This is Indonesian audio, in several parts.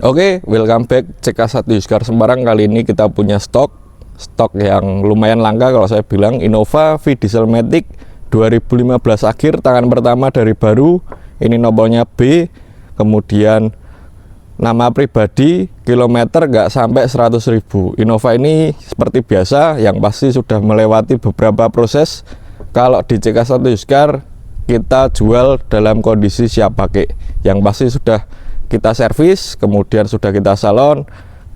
Oke, welcome back CK1 Used Car Semarang. Kali ini kita punya stok yang lumayan langka kalau saya bilang, Innova V Diesel Matic 2015 akhir, tangan pertama dari baru. Ini nomornya B, kemudian nama pribadi, kilometer nggak sampai 100.000. Innova ini seperti biasa, yang pasti sudah melewati beberapa proses. Kalau di CK1 Used Car kita jual dalam kondisi siap pakai, yang pasti sudah kita servis, kemudian sudah kita salon,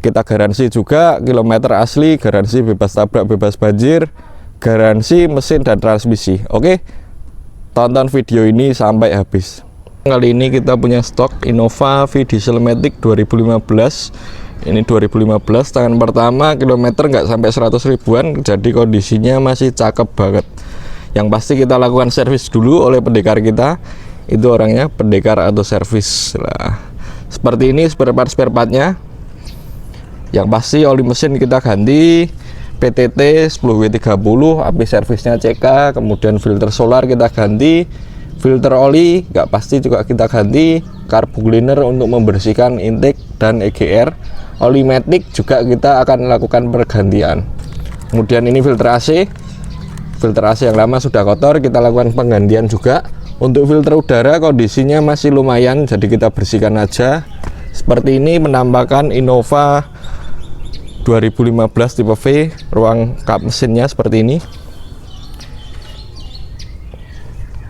kita garansi juga kilometer asli, garansi bebas tabrak, bebas banjir, garansi mesin dan transmisi. Oke, tonton video ini sampai habis. Kali ini kita punya stok Innova V Diesel Matic 2015. Ini 2015, tangan pertama, kilometer nggak sampai 100 ribuan, jadi kondisinya masih cakep banget. Yang pasti kita lakukan servis dulu oleh pendekar kita, itu orangnya pendekar atau servis lah. Seperti ini spare partnya. Yang pasti oli mesin kita ganti, PTT 10W30, api servisnya CK, kemudian filter solar kita ganti, filter oli nggak pasti juga kita ganti, carbu cleaner untuk membersihkan intake dan EGR, oli matic juga kita akan melakukan pergantian. Kemudian ini filter AC yang lama sudah kotor, kita lakukan penggantian juga. Untuk filter udara kondisinya masih lumayan, jadi kita bersihkan aja. Seperti ini penampakan Innova 2015 tipe V, ruang kap mesinnya seperti ini.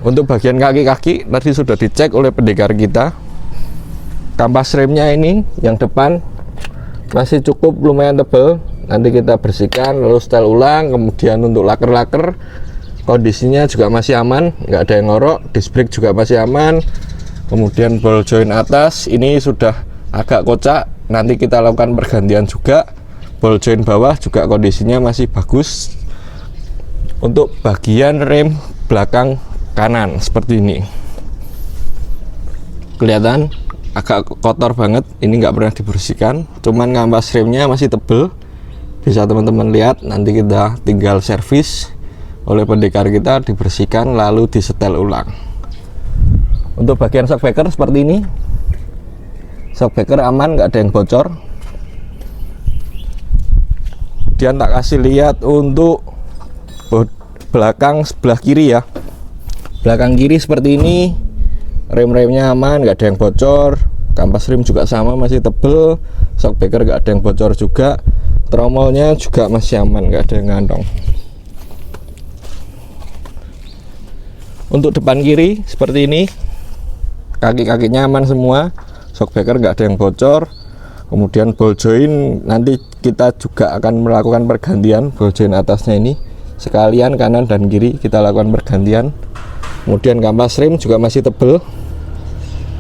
Untuk bagian kaki-kaki tadi sudah dicek oleh pendekar kita. Kampas remnya ini yang depan masih cukup lumayan tebal, nanti kita bersihkan lalu setel ulang. Kemudian untuk laker kondisinya juga masih aman, nggak ada yang ngorok. Disc brake juga masih aman. Kemudian ball joint atas ini sudah agak kocak, nanti kita lakukan pergantian juga. Ball joint bawah juga kondisinya masih bagus. Untuk bagian rem belakang kanan seperti ini, kelihatan agak kotor banget, ini nggak pernah dibersihkan, cuman kampas remnya masih tebel, bisa teman-teman lihat. Nanti kita tinggal servis oleh pendekar kita, dibersihkan lalu disetel ulang. Untuk bagian shock breaker seperti ini, shock breaker aman, nggak ada yang bocor. Kemudian tak kasih lihat untuk belakang sebelah kiri ya, belakang kiri seperti ini, rem-remnya aman, nggak ada yang bocor. Kampas rem juga sama, masih tebel. Shock breaker nggak ada yang bocor juga. Tromolnya juga masih aman, nggak ada yang ngantong. Untuk depan kiri seperti ini, kaki-kakinya aman semua, shock breaker nggak ada yang bocor. Kemudian ball joint nanti kita juga akan melakukan pergantian, ball joint atasnya ini sekalian kanan dan kiri kita lakukan pergantian. Kemudian kampas rem juga masih tebel,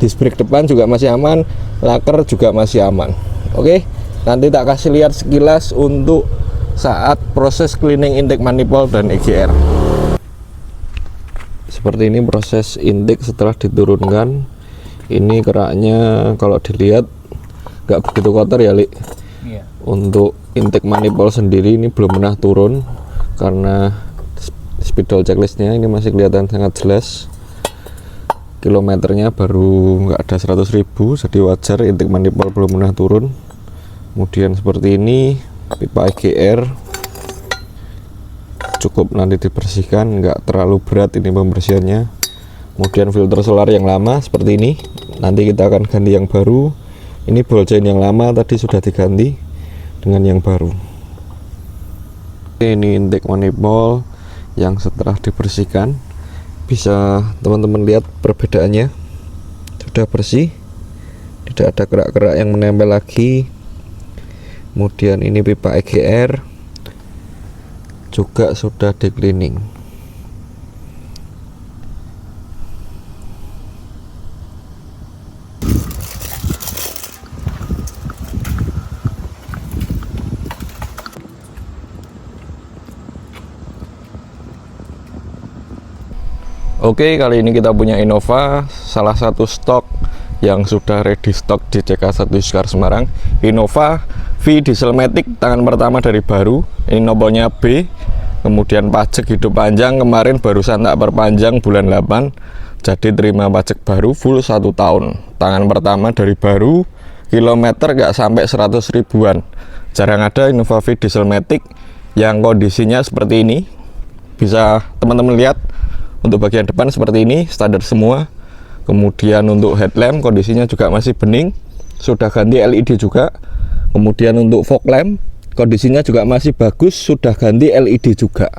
disc brake depan juga masih aman, laker juga masih aman. Oke, nanti tak kasih lihat sekilas untuk saat proses cleaning intake manifold dan EGR. Seperti ini proses intake setelah diturunkan. Ini keraknya kalau dilihat nggak begitu kotor ya, Li. Iya. Untuk intake manifold sendiri ini belum pernah turun karena spidol checklistnya ini masih kelihatan sangat jelas. Kilometernya baru nggak ada 100.000, jadi wajar intake manifold belum pernah turun. Kemudian seperti ini pipa EGR cukup nanti dibersihkan, nggak terlalu berat ini pembersihannya. Kemudian filter solar yang lama seperti ini, nanti kita akan ganti yang baru. Ini ball joint yang lama tadi sudah diganti dengan yang baru. Ini intake manifold yang setelah dibersihkan, bisa teman-teman lihat perbedaannya, sudah bersih, tidak ada kerak-kerak yang menempel lagi. Kemudian ini pipa EGR juga sudah di cleaning. Oke, kali ini kita punya Innova, salah satu stok yang sudah ready stock di CK1 Used Car Semarang. Innova V Diesel Matic tangan pertama dari baru, ini nomornya B. Kemudian pajak hidup panjang, kemarin barusan tak perpanjang bulan 8, jadi terima pajak baru full 1 tahun. Tangan pertama dari baru, kilometer nggak sampai 100 ribuan. Jarang ada Innova V Dieselmatic yang kondisinya seperti ini. Bisa teman-teman lihat untuk bagian depan seperti ini, standar semua. Kemudian untuk headlamp kondisinya juga masih bening, sudah ganti LED juga. Kemudian untuk fog lamp kondisinya juga masih bagus, sudah ganti LED juga.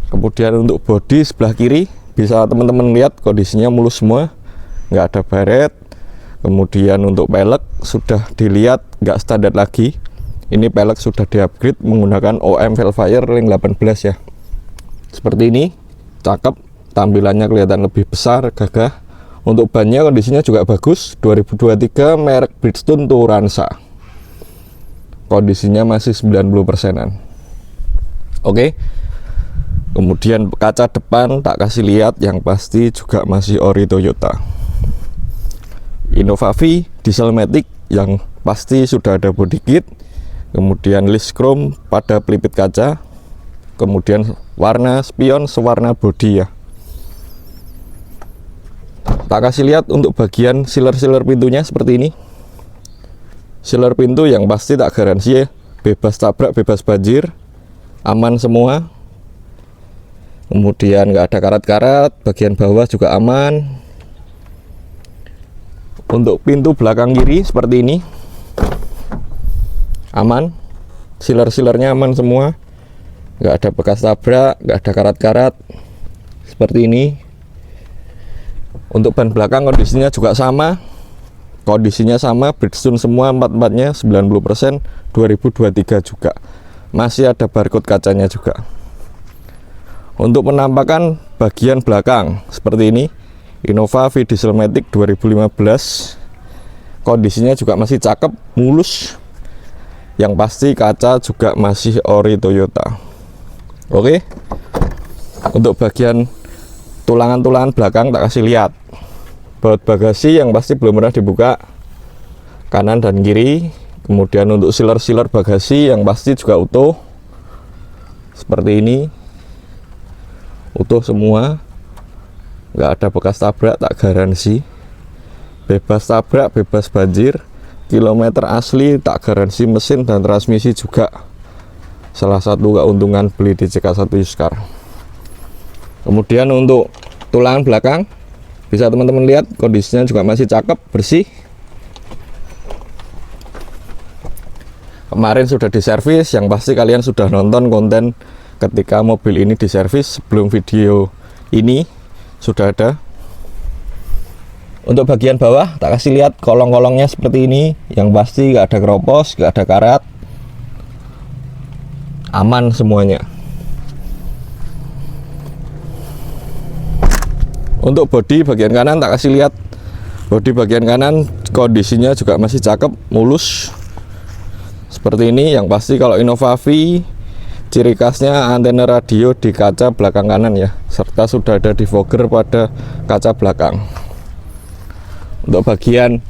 Kemudian untuk bodi sebelah kiri bisa teman-teman lihat kondisinya mulus semua, nggak ada baret. Kemudian untuk pelek sudah dilihat nggak standar lagi, ini pelek sudah di-upgrade menggunakan OM Velfire Link 18 ya. Seperti ini, cakep, tampilannya kelihatan lebih besar, gagah. Untuk bannya kondisinya juga bagus, 2023 merek Bridgestone Turanza. Kondisinya masih 90%-an. Oke. Kemudian kaca depan tak kasih lihat, yang pasti juga masih ori Toyota. Innova V Dieselmatic yang pasti sudah ada body kit. Kemudian list chrome pada pelipit kaca. Kemudian warna spion sewarna body ya. Tak kasih lihat untuk bagian sealer pintunya seperti ini. Sealer pintu yang pasti tak garansi ya, bebas tabrak, bebas banjir, aman semua. Kemudian nggak ada karat-karat, bagian bawah juga aman. Untuk pintu belakang kiri seperti ini, aman. Sealer-sealernya aman semua, nggak ada bekas tabrak, nggak ada karat-karat seperti ini. Untuk ban belakang kondisinya juga sama, Bridgestone semua, empat-empatnya 90%, 2023 juga masih ada barcode kacanya juga. Untuk penampakan bagian belakang seperti ini, Innova V Dieselmatic 2015, kondisinya juga masih cakep, mulus. Yang pasti kaca juga masih ori Toyota. Oke. Untuk bagian tulangan-tulangan belakang tak kasih lihat. Baut bagasi yang pasti belum pernah dibuka, kanan dan kiri. Kemudian untuk sealer bagasi yang pasti juga utuh seperti ini, utuh semua, nggak ada bekas tabrak, tak garansi. Bebas tabrak, bebas banjir, kilometer asli, tak garansi. Mesin dan transmisi juga salah satu keuntungan beli di CK1 Used Car. Kemudian untuk tulangan belakang bisa teman-teman lihat kondisinya juga masih cakep, bersih. Kemarin sudah diservis, yang pasti kalian sudah nonton konten ketika mobil ini diservis. Sebelum video ini sudah ada. Untuk bagian bawah tak kasih lihat kolong-kolongnya seperti ini, yang pasti nggak ada keropos, nggak ada karat, aman semuanya. Untuk bodi bagian kanan tak kasih lihat, bodi bagian kanan kondisinya juga masih cakep, mulus seperti ini. Yang pasti kalau Innova V ciri khasnya antena radio di kaca belakang kanan ya, serta sudah ada defogger pada kaca belakang. Untuk bagian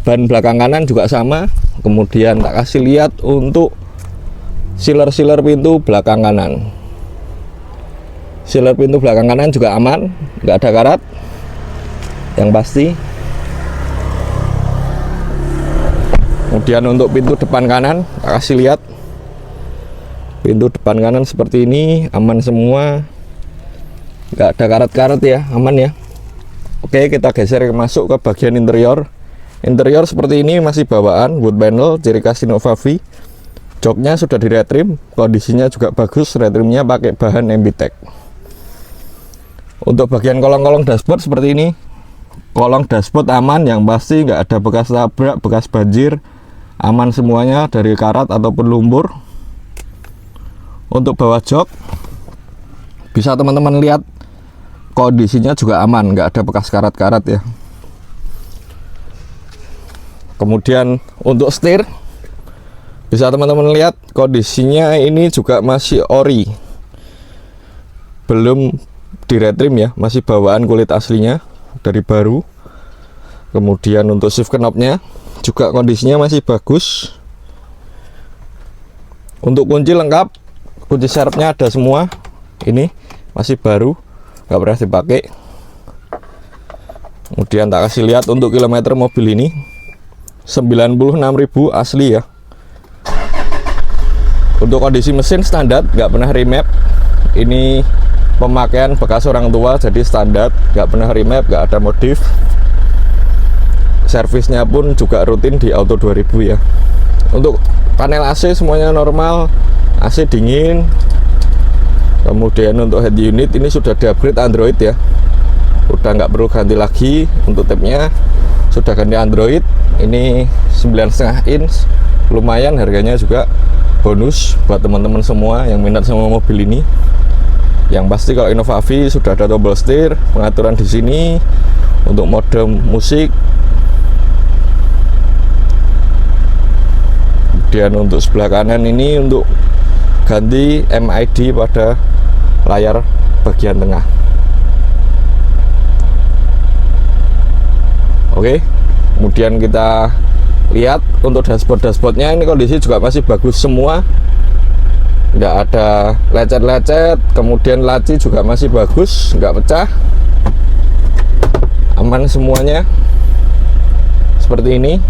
ban belakang kanan juga sama. Kemudian tak kasih lihat untuk sealer pintu belakang kanan. Sealer pintu belakang kanan juga aman, nggak ada karat yang pasti. Kemudian untuk pintu depan kanan tak kasih lihat, pintu depan kanan seperti ini, aman semua, nggak ada karat-karat ya, aman ya. Oke, kita geser masuk ke bagian interior. Interior seperti ini masih bawaan wood panel, ciri khas Innova V. Joknya sudah di retrim, kondisinya juga bagus, retrimnya pakai bahan MBTEC. Untuk bagian kolong-kolong dashboard seperti ini, kolong dashboard aman, yang pasti nggak ada bekas tabrak, bekas banjir, aman semuanya dari karat ataupun lumpur. Untuk bawah jok bisa teman-teman lihat kondisinya juga aman, nggak ada bekas karat-karat ya. Kemudian untuk setir bisa teman-teman lihat kondisinya ini juga masih ori, belum di retrim ya, masih bawaan kulit aslinya dari baru. Kemudian untuk shift knobnya juga kondisinya masih bagus. Untuk kunci lengkap, kunci serepnya ada semua, ini masih baru, nggak pernah dipakai. Kemudian tak kasih lihat untuk kilometer mobil ini, 96.000 asli ya. Untuk kondisi mesin standar, nggak pernah remap. Ini pemakaian bekas orang tua, jadi standar, nggak pernah remap, nggak ada modif. Servisnya pun juga rutin di Auto 2000 ya. Untuk panel AC semuanya normal, AC dingin. Kemudian untuk head unit ini sudah di-upgrade Android ya, udah nggak perlu ganti lagi. Untuk tabnya sudah ganti Android. Ini 9,5 inch, lumayan harganya juga bonus buat teman-teman semua yang minat sama mobil ini. Yang pasti kalau Innova V sudah ada tombol setir, pengaturan di sini untuk mode musik. Kemudian untuk sebelah kanan ini untuk ganti MID pada layar bagian tengah. Oke, kemudian kita lihat untuk dashboardnya, ini kondisi juga masih bagus semua, nggak ada lecet-lecet. Kemudian laci juga masih bagus, nggak pecah, aman semuanya. Seperti ini.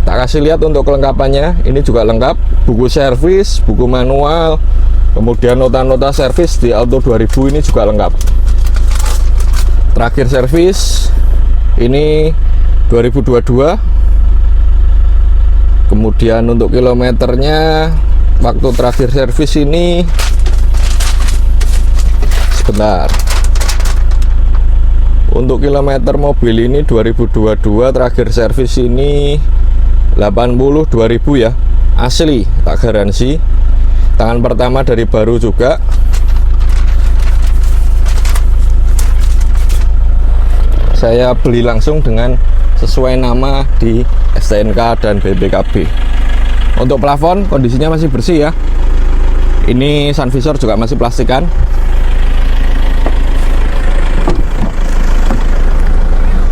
Tak kasih lihat untuk kelengkapannya, ini juga lengkap, buku servis, buku manual, kemudian nota-nota servis di Auto 2000 ini juga lengkap. Terakhir servis ini 2022. Kemudian untuk kilometernya, waktu terakhir servis ini sebentar. Untuk kilometer mobil ini 2022 terakhir servis ini 82.000 ya, asli, tak garansi. Tangan pertama dari baru juga. Saya beli langsung dengan sesuai nama di STNK dan BPKB. Untuk plafon kondisinya masih bersih ya. Ini sun visor juga masih plastikan.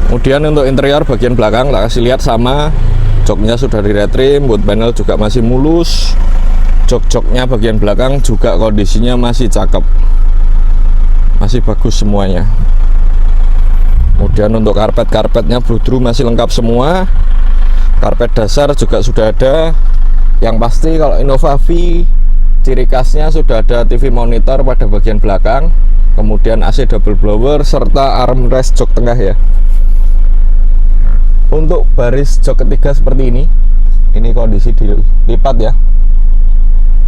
Kemudian untuk interior bagian belakang tak kasih lihat sama. Joknya sudah di retrim, boot panel juga masih mulus. Jok-joknya bagian belakang juga kondisinya masih cakep, masih bagus semuanya. Kemudian untuk karpet-karpetnya Bludru masih lengkap semua. Karpet dasar juga sudah ada. Yang pasti kalau Innova V ciri khasnya sudah ada TV monitor pada bagian belakang, kemudian AC double blower serta armrest jok tengah ya. Untuk baris jok ketiga seperti ini kondisi dilipat ya.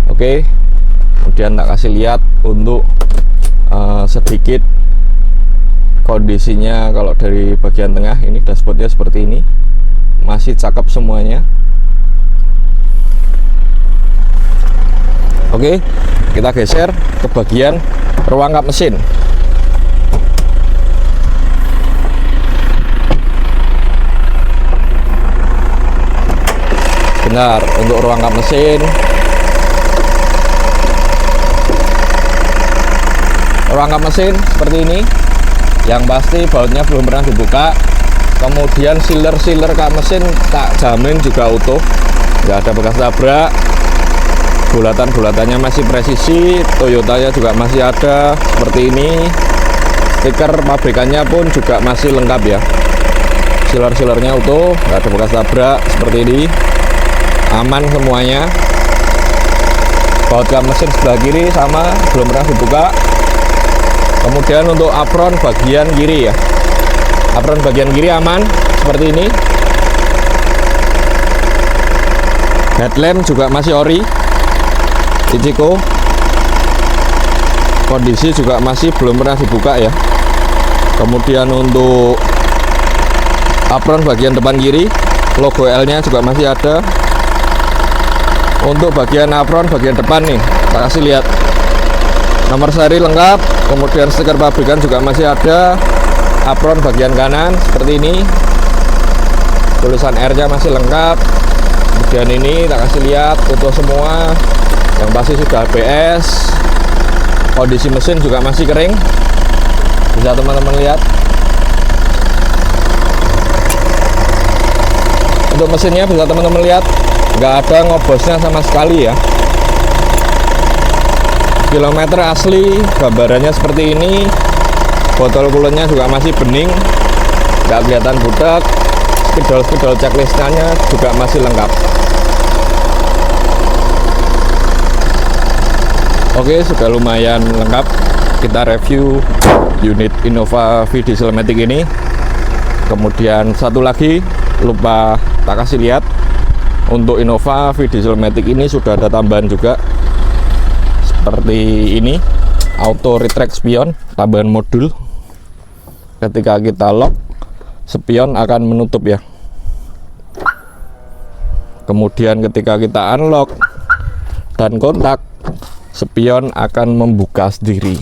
Oke, kemudian tak kasih lihat untuk sedikit kondisinya. Kalau dari bagian tengah ini dashboardnya seperti ini, masih cakep semuanya. Oke, kita geser ke bagian ruang kap mesin. Benar, untuk ruang kap mesin, seperti ini. Yang pasti bautnya belum pernah dibuka. Kemudian sealer kap mesin tak jamin juga utuh, nggak ada bekas tabrak. Bulatan-bulatannya masih presisi. Toyotanya juga masih ada seperti ini. Stiker pabrikannya pun juga masih lengkap ya. Sealer-sealernya utuh, nggak ada bekas tabrak seperti ini. Aman semuanya. Baut kap mesin sebelah kiri sama, belum pernah dibuka. Kemudian untuk apron bagian kiri ya, apron bagian kiri aman seperti ini. Headlamp juga masih ori, Ichiko. Kondisi juga masih belum pernah dibuka ya. Kemudian untuk apron bagian depan kiri, logo L nya juga masih ada. Untuk bagian apron bagian depan nih, kita kasih lihat nomor seri lengkap, kemudian stiker pabrikan juga masih ada. Apron bagian kanan seperti ini, tulisan R nya masih lengkap. Kemudian ini tak kasih lihat utuh semua, yang pasti sudah ABS. Kondisi mesin juga masih kering, bisa teman-teman lihat. Untuk mesinnya bisa teman-teman lihat, nggak ada ngobosnya sama sekali ya. Kilometer asli, gambarannya seperti ini. Botol coolernya juga masih bening, nggak kelihatan budak. spidol checklistnya juga masih lengkap. Oke, sudah lumayan lengkap. Kita review unit Innova V Dieselmatic ini. Kemudian satu lagi lupa tak kasih lihat, untuk Innova V Dieselmatic ini sudah ada tambahan juga seperti ini, auto retract spion, tambahan modul. Ketika kita lock, spion akan menutup ya. Kemudian ketika kita unlock dan kontak, spion akan membuka sendiri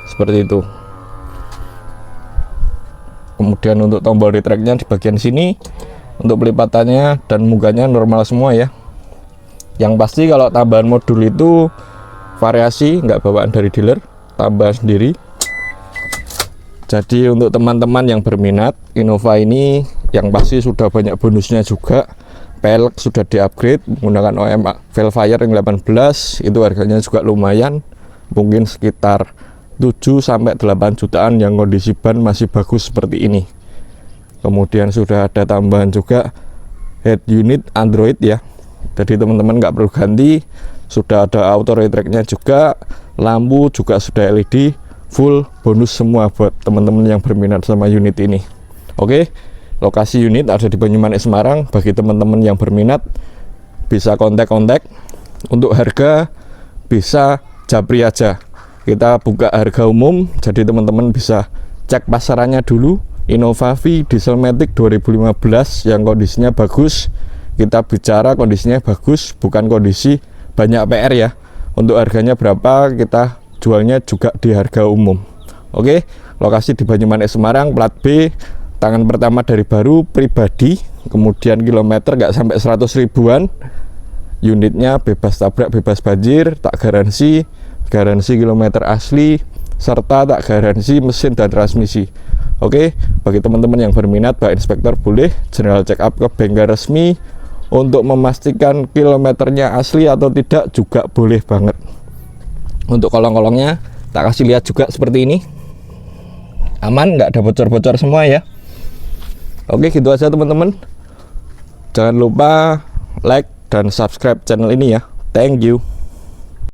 seperti itu. Kemudian untuk tombol retractnya di bagian sini, untuk pelipatannya dan mukanya normal semua ya. Yang pasti kalau tambahan modul itu variasi, nggak bawaan dari dealer, tambah sendiri. Jadi untuk teman-teman yang berminat Innova ini, yang pasti sudah banyak bonusnya juga. Pelek sudah di-upgrade menggunakan OEM Velfire yang 18, itu harganya juga lumayan, mungkin sekitar 7-8 jutaan yang kondisi ban masih bagus seperti ini. Kemudian sudah ada tambahan juga head unit Android ya, jadi teman-teman nggak perlu ganti. Sudah ada auto retract-nya juga, lampu juga sudah LED, full bonus semua buat teman-teman yang berminat sama unit ini. Oke, lokasi unit ada di Banyumanik, Semarang. Bagi teman-teman yang berminat bisa kontak-kontak. Untuk harga bisa japri aja, kita buka harga umum, jadi teman-teman bisa cek pasarannya dulu. Innova V Dieselmatic 2015 yang kondisinya bagus, kita bicara kondisinya bagus, bukan kondisi banyak PR ya. Untuk harganya berapa, kita jualnya juga di harga umum. Oke, lokasi di Banyumanik, Semarang, plat B, tangan pertama dari baru, pribadi, kemudian kilometer nggak sampai 100 ribuan, unitnya bebas tabrak, bebas banjir, tak garansi kilometer asli, serta tak garansi mesin dan transmisi. Oke, bagi teman-teman yang berminat, Pak Inspektor boleh general check up ke bengkel resmi untuk memastikan kilometernya asli atau tidak, juga boleh banget. Untuk kolong-kolongnya tak kasih lihat juga seperti ini, aman, nggak ada bocor-bocor semua ya. Oke, gitu aja teman-teman. Jangan lupa like dan subscribe channel ini ya. Thank you.